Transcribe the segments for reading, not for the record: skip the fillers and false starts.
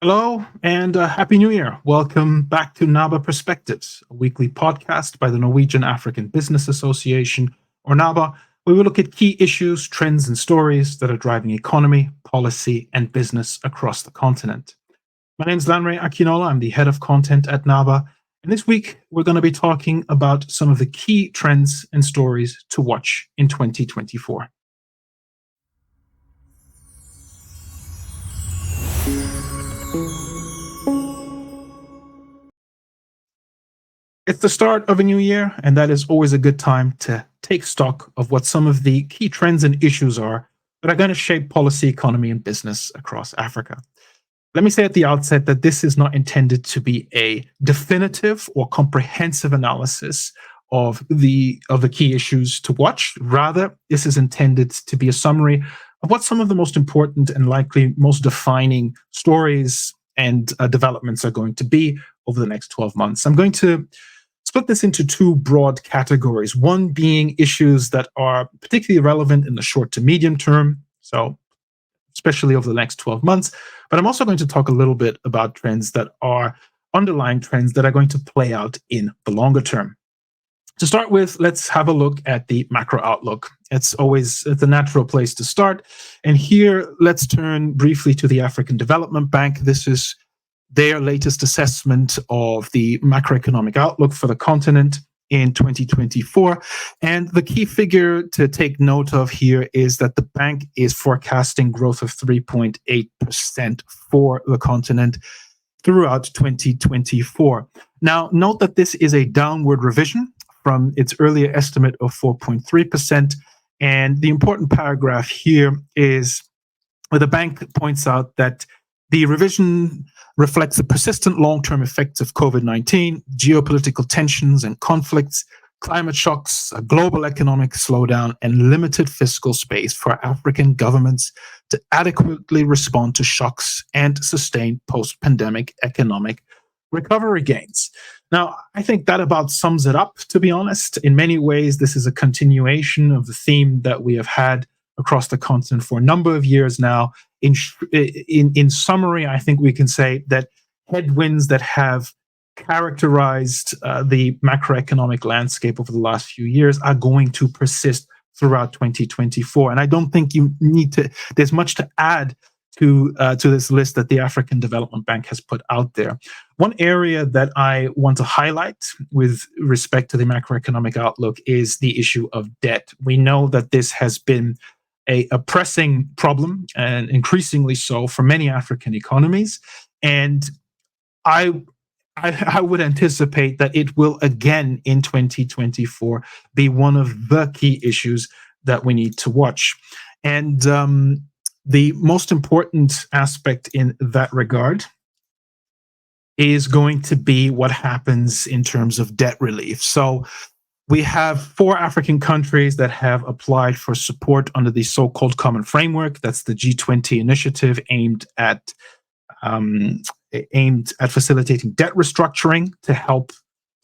Hello and Happy New Year. Welcome back to NABA Perspectives, a weekly podcast by the Norwegian African Business Association, or NABA, where we look at key issues, trends, and stories that are driving economy, policy, and business across the continent. My name is Lanre Akinola. I'm the head of content at NABA. And this week, we're going to be talking about some of the key trends and stories to watch in 2024. It's the start of a new year, and that is always a good time to take stock of what some of the key trends and issues are that are going to shape policy, economy, and business across Africa. Let me say at the outset that this is not intended to be a definitive or comprehensive analysis of the key issues to watch. Rather, this is intended to be a summary of what some of the most important and likely most defining stories and developments are going to be over the next 12 months. I'm going to split this into two broad categories, one being issues that are particularly relevant in the short to medium term, so especially over the next 12 months. But I'm also going to talk a little bit about trends that are underlying trends that are going to play out in the longer term. To start with, let's have a look at the macro outlook. It's a natural place to start. And here, let's turn briefly to the African Development Bank. This is their latest assessment of the macroeconomic outlook for the continent in 2024. And the key figure to take note of here is that the bank is forecasting growth of 3.8% for the continent throughout 2024. Now, note that this is a downward revision from its earlier estimate of 4.3%. And the important paragraph here is where the bank points out that the revision reflects the persistent long-term effects of COVID-19, geopolitical tensions and conflicts, climate shocks, a global economic slowdown, and limited fiscal space for African governments to adequately respond to shocks and sustain post-pandemic economic recovery gains. Now, I think that about sums it up, to be honest. In many ways, this is a continuation of the theme that we have had across the continent for a number of years now. In summary, I think we can say that headwinds that have characterized the macroeconomic landscape over the last few years are going to persist throughout 2024. And I don't think there's much to add to this list that the African Development Bank has put out there. One area that I want to highlight with respect to the macroeconomic outlook is the issue of debt. We know that this has been a pressing problem, and increasingly so for many African economies. And I would anticipate that it will again in 2024 be one of the key issues that we need to watch. And the most important aspect in that regard is going to be what happens in terms of debt relief. So we have 4 African countries that have applied for support under the so-called Common Framework. That's the G20 initiative aimed at facilitating debt restructuring to help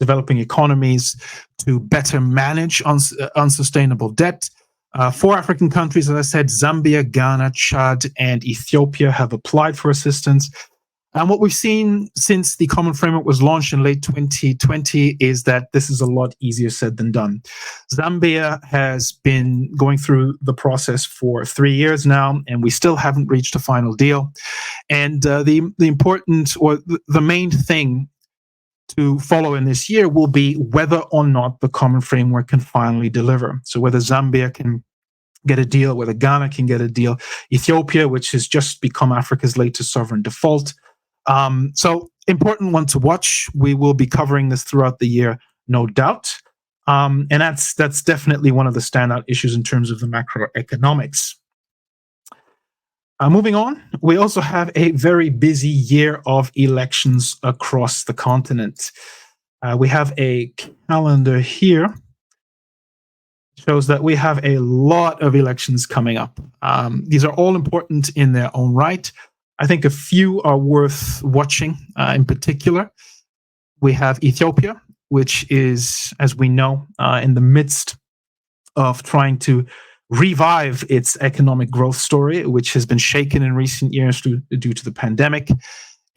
developing economies to better manage unsustainable debt. 4 African countries, as I said, Zambia, Ghana, Chad, and Ethiopia have applied for assistance. And what we've seen since the Common Framework was launched in late 2020 is that this is a lot easier said than done. Zambia has been going through the process for 3 years now, and we still haven't reached a final deal. And the main thing to follow in this year will be whether or not the Common Framework can finally deliver. So whether Zambia can get a deal, whether Ghana can get a deal, Ethiopia, which has just become Africa's latest sovereign default. So important one to watch. We will be covering this throughout the year, no doubt. And that's definitely one of the standout issues in terms of the macroeconomics. Moving on, we also have a very busy year of elections across the continent. We have a calendar here. Shows that we have a lot of elections coming up. These are all important in their own right. I think a few are worth watching in particular. We have Ethiopia, which is, as we know, in the midst of trying to revive its economic growth story, which has been shaken in recent years due to the pandemic.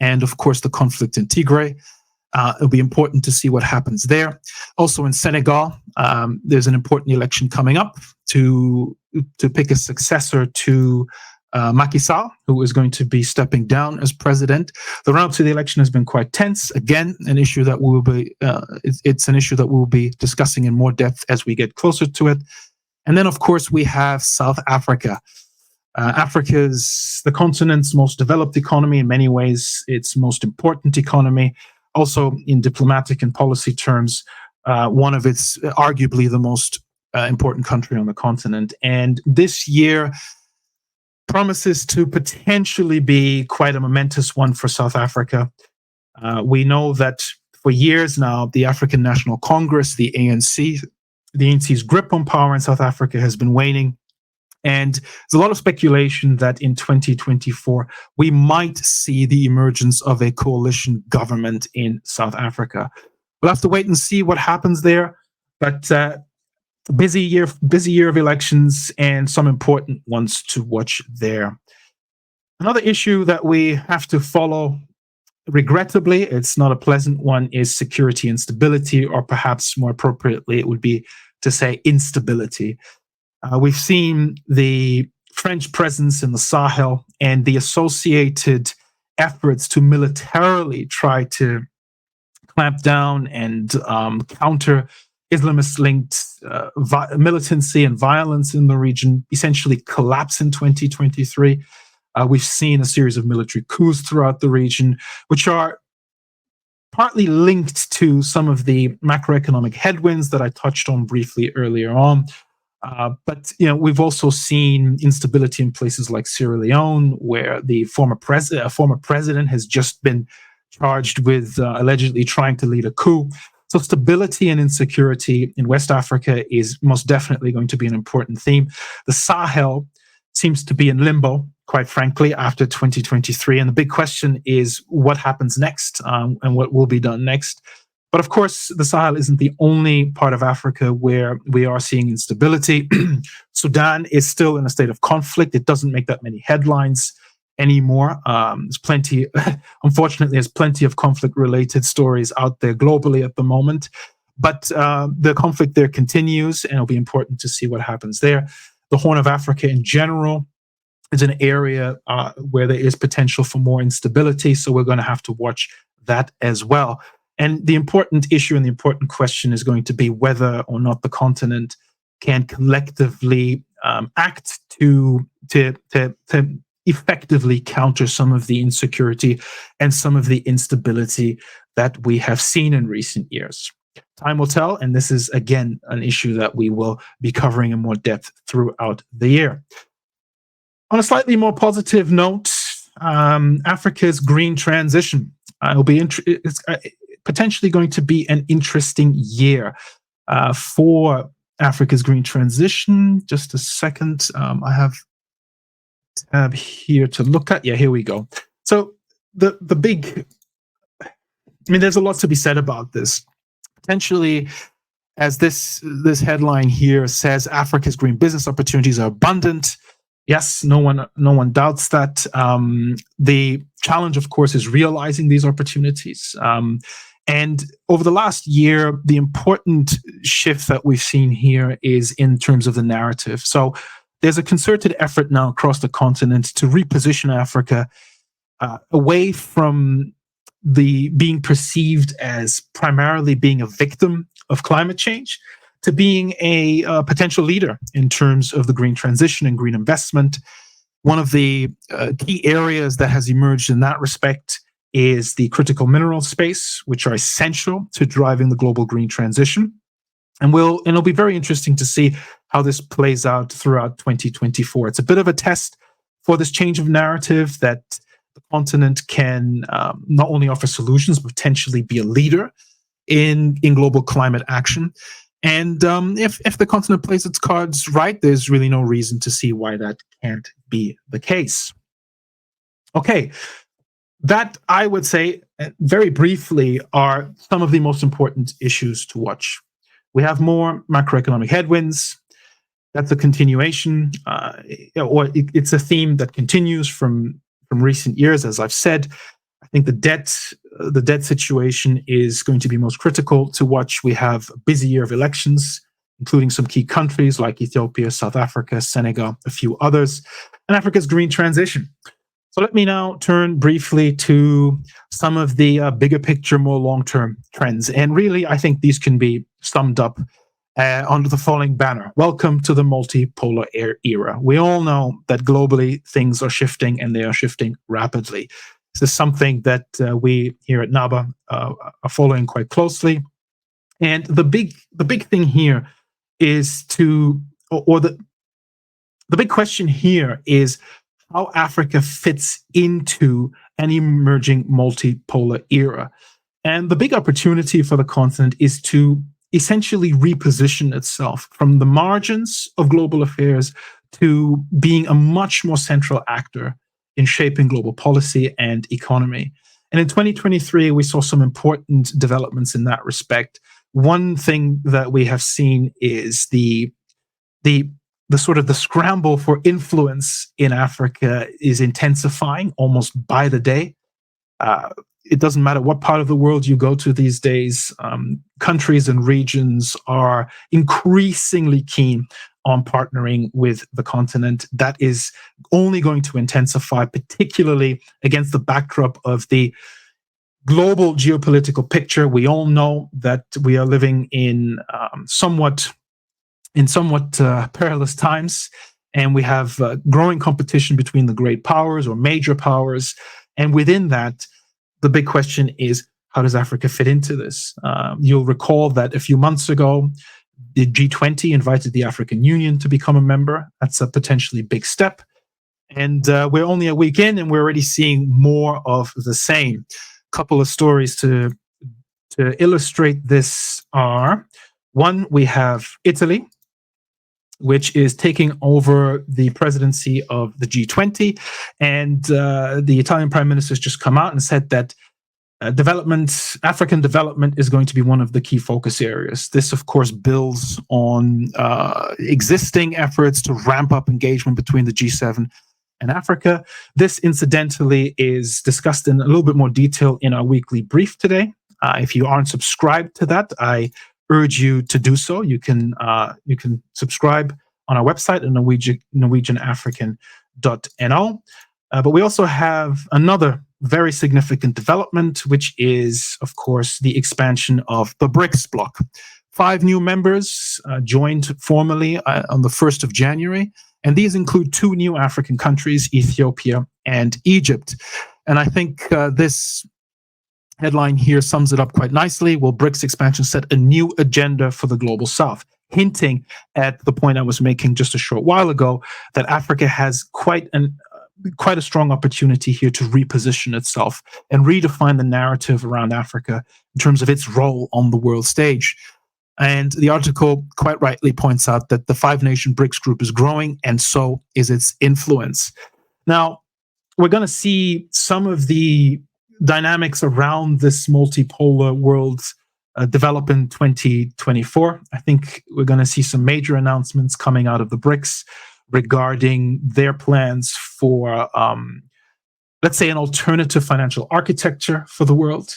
and of course the conflict in Tigray. It'll be important to see what happens there. Also in Senegal, there's an important election coming up to pick a successor to Macky Sall, who is going to be stepping down as president. The run up to the election has been quite tense. Again, an issue that we will be it's an issue that we will be discussing in more depth as we get closer to it. And then, of course, we have South Africa. Africa's the continent's most developed economy, in many ways its most important economy. Also, in diplomatic and policy terms, one of its arguably the most important country on the continent. And this year promises to potentially be quite a momentous one for South Africa. We know that for years now, the African National Congress, the ANC's grip on power in South Africa has been waning. And there's a lot of speculation that in 2024, we might see the emergence of a coalition government in South Africa. We'll have to wait and see what happens there. But busy year of elections and some important ones to watch there. Another issue that we have to follow, regrettably, it's not a pleasant one, is security and stability, or perhaps more appropriately, it would be to say instability. We've seen the French presence in the Sahel and the associated efforts to militarily try to clamp down and counter Islamist-linked militancy and violence in the region essentially collapse in 2023. We've seen a series of military coups throughout the region, which are partly linked to some of the macroeconomic headwinds that I touched on briefly earlier on. But we've also seen instability in places like Sierra Leone, where the former president has just been charged with allegedly trying to lead a coup. So stability and insecurity in West Africa is most definitely going to be an important theme. The Sahel seems to be in limbo, quite frankly, after 2023. And the big question is what happens next and what will be done next. But of course, the Sahel isn't the only part of Africa where we are seeing instability. Sudan is still in a state of conflict. It doesn't make that many headlines anymore. Unfortunately, there's plenty of conflict-related stories out there globally at the moment. But the conflict there continues, and it'll be important to see what happens there. The Horn of Africa in general is an area where there is potential for more instability, so we're going to have to watch that as well. And the important issue and the important question is going to be whether or not the continent can collectively act to effectively counter some of the insecurity and some of the instability that we have seen in recent years. Time will tell, and this is, again, an issue that we will be covering in more depth throughout the year. On a slightly more positive note, Africa's green transition. It's potentially going to be an interesting year for Africa's green transition. Just a second. I have a tab here to look at. Yeah, here we go. So the big, there's a lot to be said about this. Potentially, as this headline here says, Africa's green business opportunities are abundant. Yes, no one doubts that. The challenge, of course, is realizing these opportunities. And over the last year, the important shift that we've seen here is in terms of the narrative. So there's a concerted effort now across the continent to reposition Africa away from the being perceived as primarily being a victim of climate change to being a potential leader in terms of the green transition and green investment. One of the key areas that has emerged in that respect is the critical mineral space, which are essential to driving the global green transition. And it'll be very interesting to see how this plays out throughout 2024. It's a bit of a test for this change of narrative that the continent can not only offer solutions, but potentially be a leader in global climate action. And if the continent plays its cards right, there's really no reason to see why that can't be the case. Okay, that, I would say, very briefly, are some of the most important issues to watch. We have more macroeconomic headwinds. That's a continuation, or it's a theme that continues from recent years, as I've said. I think the debt situation is going to be most critical to watch. We have a busy year of elections, including some key countries like Ethiopia, South Africa, Senegal, a few others, and Africa's green transition. So let me now turn briefly to some of the bigger picture, more long-term trends. And really, I think these can be summed up under the following banner: welcome to the multipolar era. We all know that globally things are shifting, and they are shifting rapidly. This is something that we here at NABA are following quite closely. And the big thing here is the big question here is how Africa fits into an emerging multipolar era. And the big opportunity for the continent is to essentially reposition itself from the margins of global affairs to being a much more central actor in shaping global policy and economy. And in 2023, we saw some important developments in that respect. One thing that we have seen is the sort of the scramble for influence in Africa is intensifying almost by the day. It doesn't matter what part of the world you go to these days, countries and regions are increasingly keen on partnering with the continent. That is only going to intensify, particularly against the backdrop of the global geopolitical picture. We all know that we are living in somewhat perilous times, and we have growing competition between the great powers or major powers. And within that, the big question is, how does Africa fit into this? You'll recall that a few months ago, the G20 invited the African Union to become a member. That's a potentially big step. And we're only a week in, and we're already seeing more of the same. A couple of stories to illustrate this are, one, we have Italy, which is taking over the presidency of the G20. And the Italian prime minister has just come out and said that African development is going to be one of the key focus areas. This, of course, builds on existing efforts to ramp up engagement between the G7 and Africa. This, incidentally, is discussed in a little bit more detail in our weekly brief today. If you aren't subscribed to that, I urge you to do so. You can subscribe on our website at norwegian-african.no. But we also have another very significant development, which is, of course, the expansion of the BRICS bloc. 5 new members joined formally on the 1st of January, and these include 2 new African countries, Ethiopia and Egypt. And I think this headline here sums it up quite nicely. Will BRICS expansion set a new agenda for the global South? Hinting at the point I was making just a short while ago, that Africa has quite a strong opportunity here to reposition itself and redefine the narrative around Africa in terms of its role on the world stage. And the article quite rightly points out that the 5-nation BRICS group is growing, and so is its influence. Now, we're going to see some of the dynamics around this multipolar world develop in 2024. I think we're going to see some major announcements coming out of the BRICS regarding their plans for, let's say, an alternative financial architecture for the world.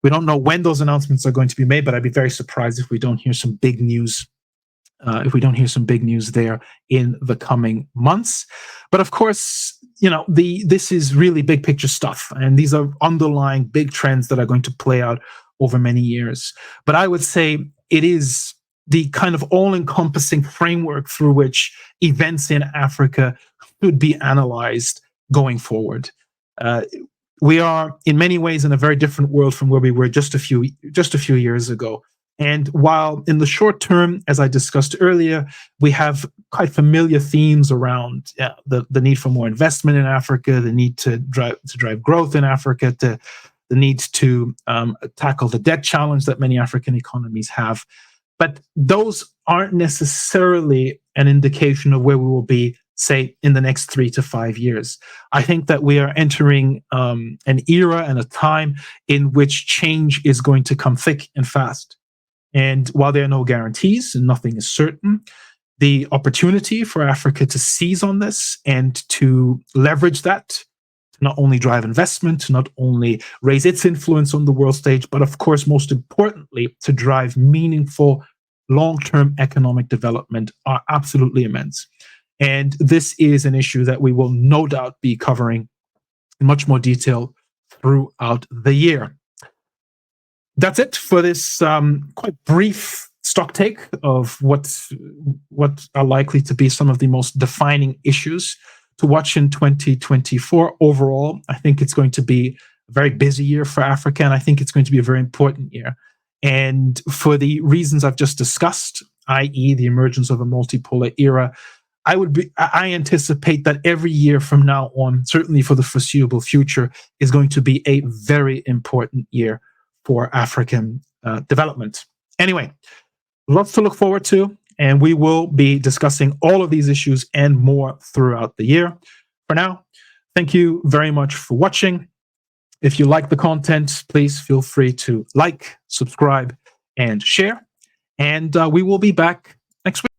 We don't know when those announcements are going to be made, but I'd be very surprised if we don't hear some big news. There in the coming months. But of course, this is really big picture stuff, and these are underlying big trends that are going to play out over many years. But I would say it is the kind of all-encompassing framework through which events in Africa should be analyzed going forward. We are in many ways in a very different world from where we were just a few years ago. And while in the short term, as I discussed earlier, we have quite familiar themes around the need for more investment in Africa, the need to drive growth in Africa, the need to tackle the debt challenge that many African economies have. But those aren't necessarily an indication of where we will be, say, in the next 3 to 5 years. I think that we are entering an era and a time in which change is going to come thick and fast. And while there are no guarantees and nothing is certain, the opportunity for Africa to seize on this and to leverage that to not only drive investment, to not only raise its influence on the world stage, but of course, most importantly, to drive meaningful long-term economic development are absolutely immense. And this is an issue that we will no doubt be covering in much more detail throughout the year. That's it for this quite brief stock take of what are likely to be some of the most defining issues to watch in 2024. Overall, I think it's going to be a very busy year for Africa, and I think it's going to be a very important year. And for the reasons I've just discussed, i.e. the emergence of a multipolar era, I anticipate that every year from now on, certainly for the foreseeable future, is going to be a very important year for African development. Anyway, lots to look forward to, and we will be discussing all of these issues and more throughout the year. For now, thank you very much for watching. If you like the content, please feel free to like, subscribe, and share. And we will be back next week.